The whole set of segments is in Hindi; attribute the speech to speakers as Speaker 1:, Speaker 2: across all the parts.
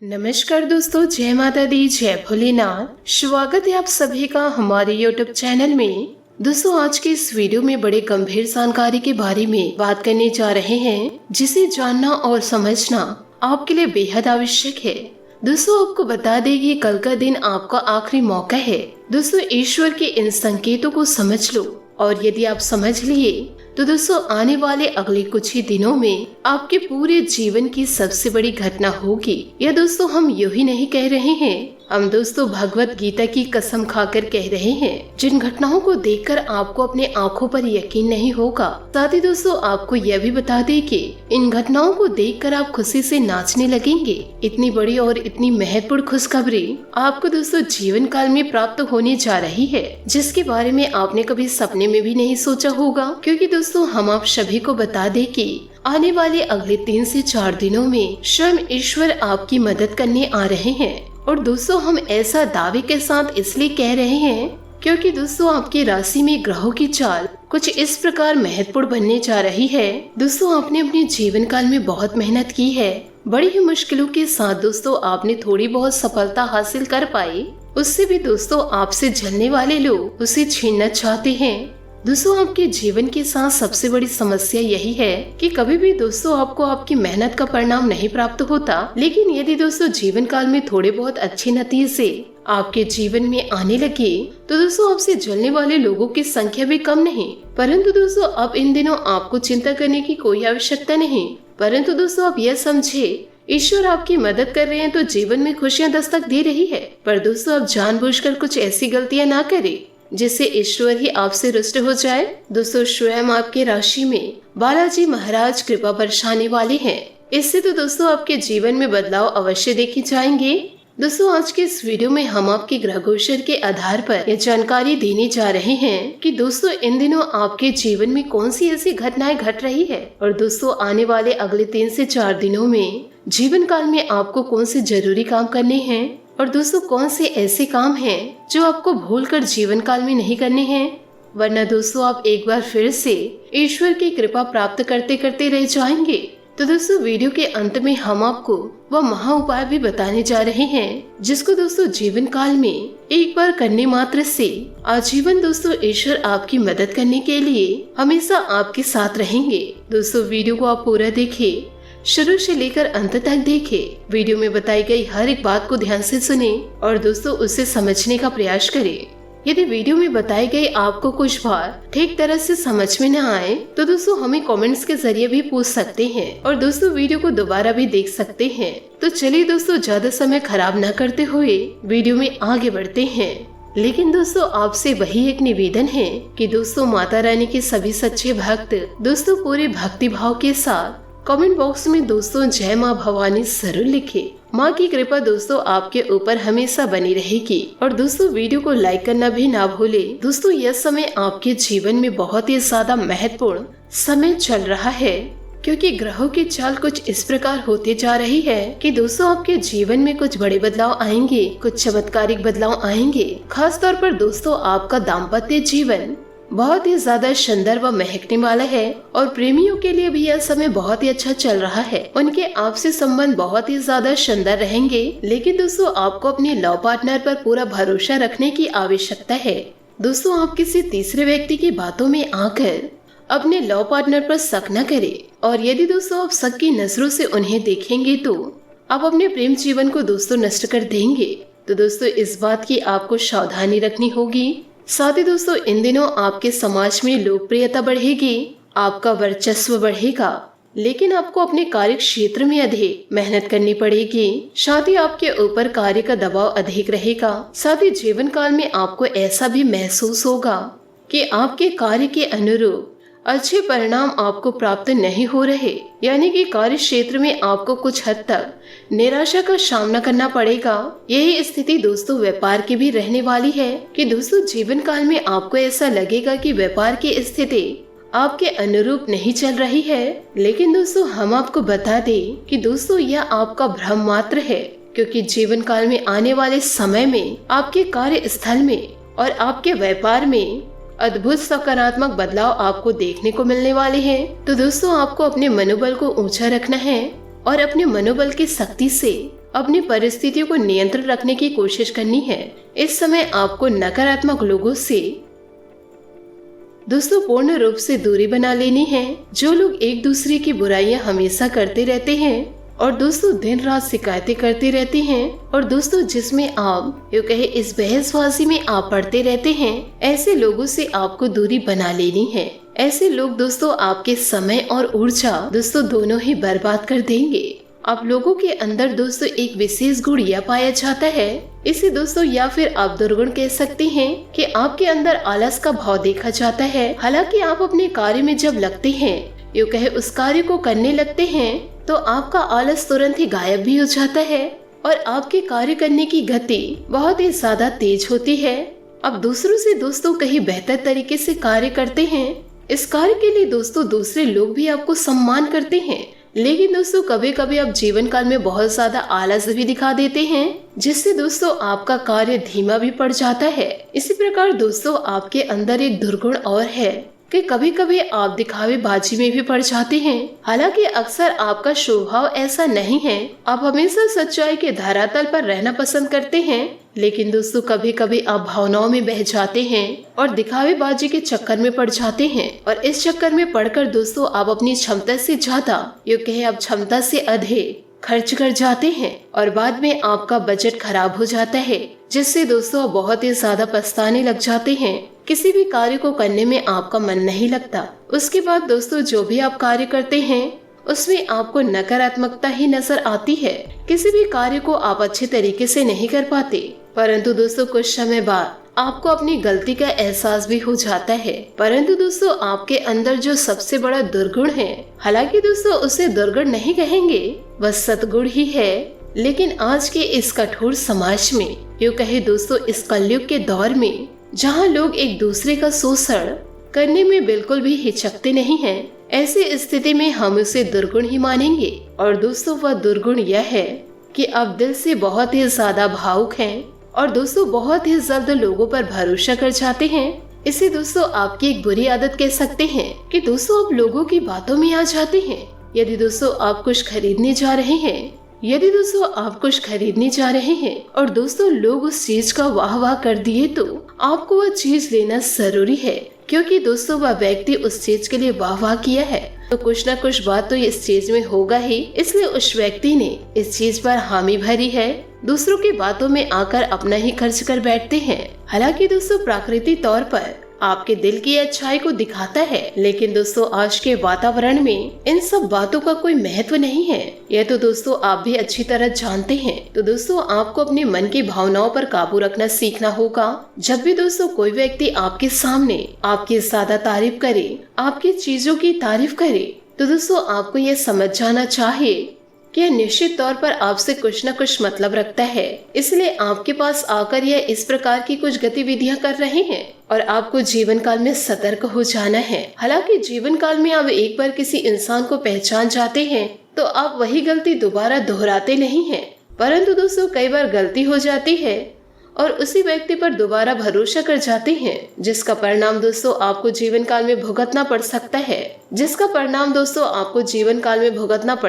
Speaker 1: नमस्कार दोस्तों, जय माता दी, जय भोलेनाथ। स्वागत है आप सभी का हमारे YouTube चैनल में। दोस्तों, आज के इस वीडियो में बड़े गंभीर जानकारी के बारे में बात करने जा रहे हैं, जिसे जानना और समझना आपके लिए बेहद आवश्यक है। दोस्तों, आपको बता दें कि कल का दिन आपका आखिरी मौका है। दोस्तों, ईश्वर के इन संकेतों को समझ लो, और यदि आप समझ लिए तो दोस्तों आने वाले अगले कुछ ही दिनों में आपके पूरे जीवन की सबसे बड़ी घटना होगी। यह दोस्तों हम यूं ही नहीं कह रहे हैं, हम दोस्तों भगवत गीता की कसम खाकर कह रहे हैं। जिन घटनाओं को देखकर आपको अपने आंखों पर यकीन नहीं होगा। साथ ही दोस्तों आपको यह भी बता दें कि इन घटनाओं को देखकर आप खुशी से नाचने लगेंगे। इतनी बड़ी और इतनी महत्वपूर्ण खुशखबरी आपको दोस्तों जीवन काल में प्राप्त होने जा रही है, जिसके बारे में आपने कभी सपने में भी नहीं सोचा होगा। क्योंकि दोस्तों हम आप सभी को बता दें कि आने वाले अगले 3 से 4 दिनों में स्वयं ईश्वर आपकी मदद करने आ रहे हैं। और दोस्तों हम ऐसा दावे के साथ इसलिए कह रहे हैं क्योंकि दोस्तों आपकी राशि में ग्रहों की चाल कुछ इस प्रकार महत्वपूर्ण बनने जा रही है। दोस्तों आपने अपने जीवन काल में बहुत मेहनत की है, बड़ी ही मुश्किलों के साथ दोस्तों आपने थोड़ी बहुत सफलता हासिल कर पाई। उससे भी दोस्तों आपसे जलने वाले लोग उसे छीनना चाहते हैं। दोस्तों आपके जीवन के साथ सबसे बड़ी समस्या यही है कि कभी भी दोस्तों आपको आपकी मेहनत का परिणाम नहीं प्राप्त होता। लेकिन यदि दोस्तों जीवन काल में थोड़े बहुत अच्छे नतीजे आपके जीवन में आने लगे तो दोस्तों आपसे जलने वाले लोगों की संख्या भी कम नहीं। परंतु दोस्तों अब इन दिनों आपको चिंता करने की कोई आवश्यकता नहीं। परंतु दोस्तों आप यह समझे, ईश्वर आपकी मदद कर रहे हैं तो जीवन में खुशियां दस्तक दे रही है। पर दोस्तों आप जानबूझकर कुछ ऐसी गलतियां ना करें जिससे ईश्वर ही आपसे रुष्ट हो जाए। दोस्तों स्वयं आपके राशि में बालाजी महाराज कृपा बरसाने वाले हैं। इससे तो दोस्तों आपके जीवन में बदलाव अवश्य देखे जाएंगे। दोस्तों आज के इस वीडियो में हम आपके ग्रह गोचर के आधार पर यह जानकारी देने जा रहे हैं कि दोस्तों इन दिनों आपके जीवन में कौन सी ऐसी घटनाएं घट रही है, और दोस्तों आने वाले अगले 3 से 4 दिनों में जीवन काल में आपको कौन से जरूरी काम करने हैं, और दोस्तों कौन से ऐसे काम हैं जो आपको भूलकर जीवन काल में नहीं करने हैं। वरना दोस्तों आप एक बार फिर से ईश्वर की कृपा प्राप्त करते करते रह जाएंगे। तो दोस्तों वीडियो के अंत में हम आपको वह महा उपाय भी बताने जा रहे हैं, जिसको दोस्तों जीवन काल में एक बार करने मात्र से आजीवन दोस्तों ईश्वर आपकी मदद करने के लिए हमेशा आपके साथ रहेंगे। दोस्तों वीडियो को आप पूरा देखें, शुरू से लेकर अंत तक देखें। वीडियो में बताई गई हर एक बात को ध्यान से सुने और दोस्तों उसे समझने का प्रयास करें। यदि वीडियो में बताई गई आपको कुछ बात ठीक तरह से समझ में न आए तो दोस्तों हमें कमेंट्स के जरिए भी पूछ सकते हैं, और दोस्तों वीडियो को दोबारा भी देख सकते हैं। तो चलिए दोस्तों ज्यादा समय खराब न करते हुए वीडियो में आगे बढ़ते हैं। लेकिन दोस्तों आपसे वही एक निवेदन है कि दोस्तों माता रानी के सभी सच्चे भक्त दोस्तों पूरे भक्ति भाव के साथ कमेंट बॉक्स में दोस्तों जय माँ भवानी जरूर लिखे। माँ की कृपा दोस्तों आपके ऊपर हमेशा बनी रहेगी। और दोस्तों वीडियो को लाइक करना भी ना भूले। दोस्तों यह समय आपके जीवन में बहुत ही ज्यादा महत्वपूर्ण समय चल रहा है, क्योंकि ग्रहों की चाल कुछ इस प्रकार होती जा रही है कि दोस्तों आपके जीवन में कुछ बड़े बदलाव आएंगे, कुछ चमत्कारिक बदलाव आएंगे। खास तौर पर दोस्तों आपका दाम्पत्य जीवन बहुत ही ज्यादा शानदार व महकने वाला है, और प्रेमियों के लिए भी यह समय बहुत ही अच्छा चल रहा है। उनके आपसी संबंध बहुत ही ज्यादा शानदार रहेंगे। लेकिन दोस्तों आपको अपने लव पार्टनर पर पूरा भरोसा रखने की आवश्यकता है। दोस्तों आप किसी तीसरे व्यक्ति की बातों में आकर अपने लव पार्टनर पर शक न करें, और यदि दोस्तों आप शक की नजरों से उन्हें देखेंगे तो आप अपने प्रेम जीवन को दोस्तों नष्ट कर देंगे। तो दोस्तों इस बात की आपको सावधानी रखनी होगी। साथ ही दोस्तों इन दिनों आपके समाज में लोकप्रियता बढ़ेगी, आपका वर्चस्व बढ़ेगा। लेकिन आपको अपने कार्य क्षेत्र में अधिक मेहनत करनी पड़ेगी। साथ ही आपके ऊपर कार्य का दबाव अधिक रहेगा। साथ ही जीवन काल में आपको ऐसा भी महसूस होगा कि आपके कार्य के अनुरूप अच्छे परिणाम आपको प्राप्त नहीं हो रहे, यानी कि कार्य क्षेत्र में आपको कुछ हद तक निराशा का सामना करना पड़ेगा। यही स्थिति दोस्तों व्यापार की भी रहने वाली है कि दोस्तों जीवन काल में आपको ऐसा लगेगा कि व्यापार की स्थिति आपके अनुरूप नहीं चल रही है। लेकिन दोस्तों हम आपको बता दें कि दोस्तों यह आपका भ्रम मात्र है, क्योंकि जीवन काल में आने वाले समय में आपके कार्य स्थल में और आपके व्यापार में अद्भुत सकारात्मक बदलाव आपको देखने को मिलने वाले हैं। तो दोस्तों आपको अपने मनोबल को ऊंचा रखना है और अपने मनोबल की शक्ति से अपनी परिस्थितियों को नियंत्रण रखने की कोशिश करनी है। इस समय आपको नकारात्मक लोगों से दोस्तों पूर्ण रूप से दूरी बना लेनी है। जो लोग एक दूसरे की बुराइयां हमेशा करते रहते हैं और दोस्तों दिन रात शिकायतें करते रहते हैं और दोस्तों जिसमें आप यूँ कहे इस बहसबाजी में आप पड़ते रहते हैं, ऐसे लोगों से आपको दूरी बना लेनी है। ऐसे लोग दोस्तों आपके समय और ऊर्जा दोस्तों दोनों ही बर्बाद कर देंगे। आप लोगों के अंदर दोस्तों एक विशेष गुण यह पाया जाता है, इसे दोस्तों या फिर आप दुर्गुण कह सकते हैं कि आपके अंदर आलस का भाव देखा जाता है। हालांकि आप अपने कार्य में जब लगते हैं, यूँ कहे उस कार्य को करने लगते हैं, तो आपका आलस तुरंत ही गायब भी हो जाता है और आपके कार्य करने की गति बहुत ही ज्यादा तेज होती है। आप दूसरों से दोस्तों कहीं बेहतर तरीके से कार्य करते हैं। इस कार्य के लिए दोस्तों दूसरे लोग भी आपको सम्मान करते हैं। लेकिन दोस्तों कभी कभी आप जीवन काल में बहुत ज्यादा आलस भी दिखा देते हैं, जिससे दोस्तों आपका कार्य धीमा भी पड़ जाता है। इसी प्रकार दोस्तों आपके अंदर एक दुर्गुण और है कि कभी कभी आप दिखावे बाजी में भी पड़ जाते हैं। हालांकि अक्सर आपका स्वभाव ऐसा नहीं है, आप हमेशा सच्चाई के धरातल पर रहना पसंद करते हैं। लेकिन दोस्तों कभी कभी आप भावनाओं में बह जाते हैं और दिखावे बाजी के चक्कर में पड़ जाते हैं और इस चक्कर में पड़कर दोस्तों आप अपनी क्षमता से ज्यादा, यूँ कहे आप क्षमता से अधिक खर्च कर जाते हैं और बाद में आपका बजट खराब हो जाता है, जिससे दोस्तों बहुत ही ज्यादा पछताने लग जाते हैं। किसी भी कार्य को करने में आपका मन नहीं लगता। उसके बाद दोस्तों जो भी आप कार्य करते हैं उसमें आपको नकारात्मकता ही नजर आती है। किसी भी कार्य को आप अच्छे तरीके से नहीं कर पाते, परंतु दोस्तों कुछ समय बाद आपको अपनी गलती का एहसास भी हो जाता है। परंतु दोस्तों आपके अंदर जो सबसे बड़ा दुर्गुण है, हालांकि दोस्तों उसे दुर्गुण नहीं कहेंगे, वह सद्गुण ही है। लेकिन आज के इस कठोर समाज में, यूँ कहे दोस्तों इस कलयुग के दौर में, जहाँ लोग एक दूसरे का शोषण करने में बिल्कुल भी हिचकते नहीं हैं, ऐसी स्थिति में हम उसे दुर्गुण ही मानेंगे। और दोस्तों वह दुर्गुण यह है कि आप दिल से बहुत ही ज्यादा भावुक हैं और दोस्तों बहुत ही जल्द लोगों पर भरोसा कर जाते हैं। इसे दोस्तों आपकी एक बुरी आदत कह सकते हैं कि दोस्तों आप लोगों की बातों में आ जाते हैं। यदि दोस्तों आप कुछ खरीदने जा रहे हैं, और दोस्तों लोग उस चीज का वाह वाह कर दिए, तो आपको वह चीज लेना जरूरी है, क्योंकि दोस्तों वह व्यक्ति उस चीज के लिए वाह वाह किया है, तो कुछ न कुछ बात तो इस चीज में होगा ही। इसलिए उस व्यक्ति ने इस चीज पर हामी भरी है। दूसरों की बातों में आकर अपना ही खर्च कर बैठते हैं। हालांकि दोस्तों प्राकृतिक तौर पर आपके दिल की अच्छाई को दिखाता है, लेकिन दोस्तों आज के वातावरण में इन सब बातों का कोई महत्व नहीं है। यह तो दोस्तों आप भी अच्छी तरह जानते हैं। तो दोस्तों आपको अपने मन की भावनाओं पर काबू रखना सीखना होगा। जब भी दोस्तों कोई व्यक्ति आपके सामने आपकी ज्यादा तारीफ करे, आपकी चीजों की तारीफ करे, तो दोस्तों आपको ये समझ जाना चाहिए कि यह निश्चित तौर पर आपसे कुछ न कुछ मतलब रखता है। इसलिए आपके पास आकर यह इस प्रकार की कुछ गतिविधियां कर रहे हैं और आपको जीवन काल में सतर्क हो जाना है। हालांकि जीवन काल में आप एक बार किसी इंसान को पहचान जाते हैं तो आप वही गलती दोबारा दोहराते नहीं हैं, परंतु दोस्तों कई बार गलती हो जाती है और उसी व्यक्ति पर दोबारा भरोसा कर जाते हैं, जिसका परिणाम दोस्तों आपको जीवन काल में भुगतना पड़ सकता है।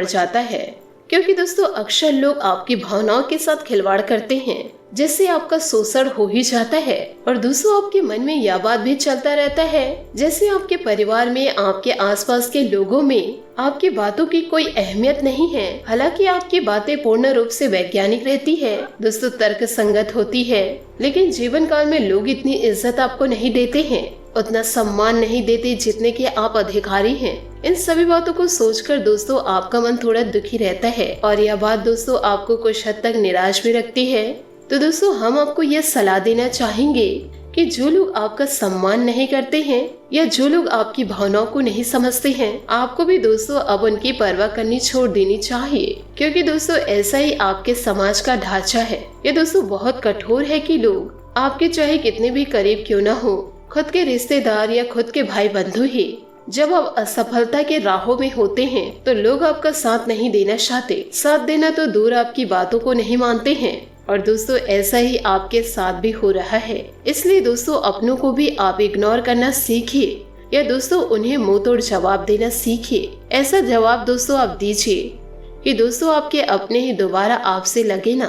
Speaker 1: जाता है, क्योंकि दोस्तों अक्सर लोग आपकी भावनाओं के साथ खिलवाड़ करते हैं, जिससे आपका शोषण हो ही जाता है। और दोस्तों आपके मन में यह बात भी चलता रहता है जैसे आपके परिवार में, आपके आसपास के लोगों में आपकी बातों की कोई अहमियत नहीं है। हालांकि आपकी बातें पूर्ण रूप से वैज्ञानिक रहती है, दोस्तों तर्क संगत होती है, लेकिन जीवन काल में लोग इतनी इज्जत आपको नहीं देते हैं, उतना सम्मान नहीं देते जितने के आप अधिकारी हैं। इन सभी बातों को सोचकर दोस्तों आपका मन थोड़ा दुखी रहता है और यह बात दोस्तों आपको कुछ हद तक निराश भी रखती है। तो दोस्तों हम आपको यह सलाह देना चाहेंगे कि जो लोग आपका सम्मान नहीं करते हैं या जो लोग आपकी भावनाओं को नहीं समझते हैं, आपको भी दोस्तों अब उनकी परवाह करनी छोड़ देनी चाहिए, क्योंकि दोस्तों ऐसा ही आपके समाज का ढांचा है। ये दोस्तों बहुत कठोर है कि लोग आपके चाहे कितने भी करीब क्यों न हो, खुद के रिश्तेदार या खुद के भाई बंधु ही जब आप असफलता के राहों में होते हैं तो लोग आपका साथ नहीं देना चाहते। साथ देना तो दूर आपकी बातों को नहीं मानते हैं। और दोस्तों ऐसा ही आपके साथ भी हो रहा है। इसलिए दोस्तों अपनों को भी आप इग्नोर करना सीखिए या दोस्तों उन्हें मुंह तोड़ जवाब देना सीखिए। ऐसा जवाब दोस्तों आप दीजिए कि दोस्तों आपके अपने ही दोबारा आपसे लगे ना,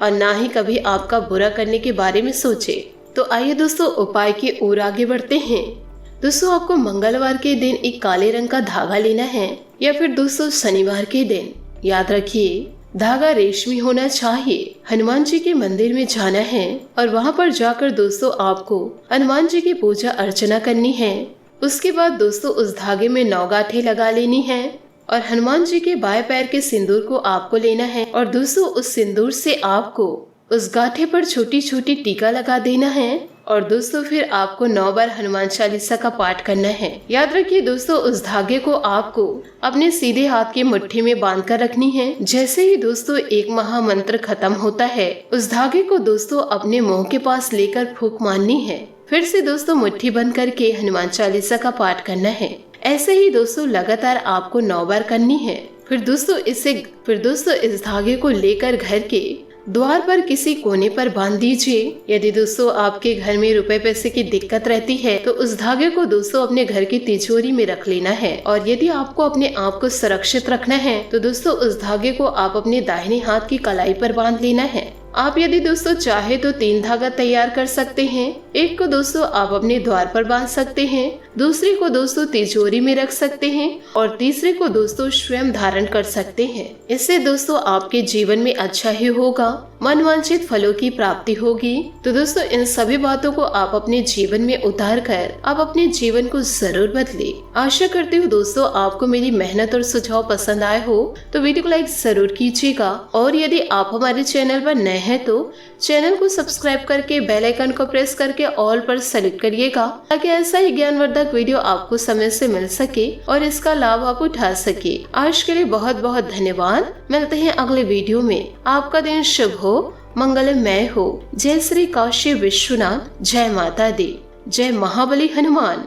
Speaker 1: और ना ही कभी आपका बुरा करने के बारे में सोचे। तो आइए दोस्तों उपाय की ओर आगे बढ़ते हैं। दोस्तों आपको मंगलवार के दिन एक काले रंग का धागा लेना है, या फिर दोस्तों शनिवार के दिन। याद रखिए धागा रेशमी होना चाहिए। हनुमान जी के मंदिर में जाना है और वहाँ पर जाकर दोस्तों आपको हनुमान जी की पूजा अर्चना करनी है। उसके बाद दोस्तों उस धागे में 9 गांठें लगा लेनी है और हनुमान जी के बाएं पैर के सिंदूर को आपको लेना है और दोस्तों उस सिंदूर से आपको उस गांठे पर छोटी छोटी टीका लगा देना है और दोस्तों फिर आपको 9 बार हनुमान चालीसा का पाठ करना है। याद रखिए दोस्तों उस धागे को आपको अपने सीधे हाथ की मुट्ठी में बांध कर रखनी है। जैसे ही दोस्तों एक महामंत्र खत्म होता है, उस धागे को दोस्तों अपने मुंह के पास लेकर फूंक मारनी है। फिर से दोस्तों मुट्ठी बंद करके हनुमान चालीसा का पाठ करना है। ऐसे ही दोस्तों लगातार आपको 9 बार करनी है। फिर दोस्तों इस धागे को लेकर घर के द्वार पर किसी कोने पर बांध दीजिए। यदि दोस्तों आपके घर में रुपए पैसे की दिक्कत रहती है तो उस धागे को दोस्तों अपने घर की तिजोरी में रख लेना है। और यदि आपको अपने आप को सुरक्षित रखना है तो दोस्तों उस धागे को आप अपने दाहिने हाथ की कलाई पर बांध लेना है। आप यदि दोस्तों चाहे तो 3 धागा तैयार कर सकते हैं। एक को दोस्तों आप अपने द्वार पर बांध सकते हैं, दूसरे को दोस्तों तिजोरी में रख सकते हैं और तीसरे को दोस्तों स्वयं धारण कर सकते हैं। इससे दोस्तों आपके जीवन में अच्छा ही होगा, मनवांछित फलों की प्राप्ति होगी। तो दोस्तों इन सभी बातों को आप अपने जीवन में उतार कर आप अपने जीवन को जरूर बदले। आशा करती हूँ दोस्तों आपको मेरी मेहनत और सुझाव पसंद आए हो तो वीडियो को लाइक जरूर कीजिएगा और यदि आप हमारे चैनल पर नए हैं तो चैनल को सब्सक्राइब करके बेल आइकन को प्रेस करके ऑल पर सेलेक्ट करिएगा ताकि ऐसा ही ज्ञानवर्धक वीडियो आपको समय से मिल सके और इसका लाभ आप उठा सके। आज के लिए बहुत बहुत धन्यवाद। मिलते हैं अगले वीडियो में। आपका दिन शुभ हो, मंगलमय हो। जय श्री काशी विश्वनाथ, जय माता दी, जय महाबली हनुमान।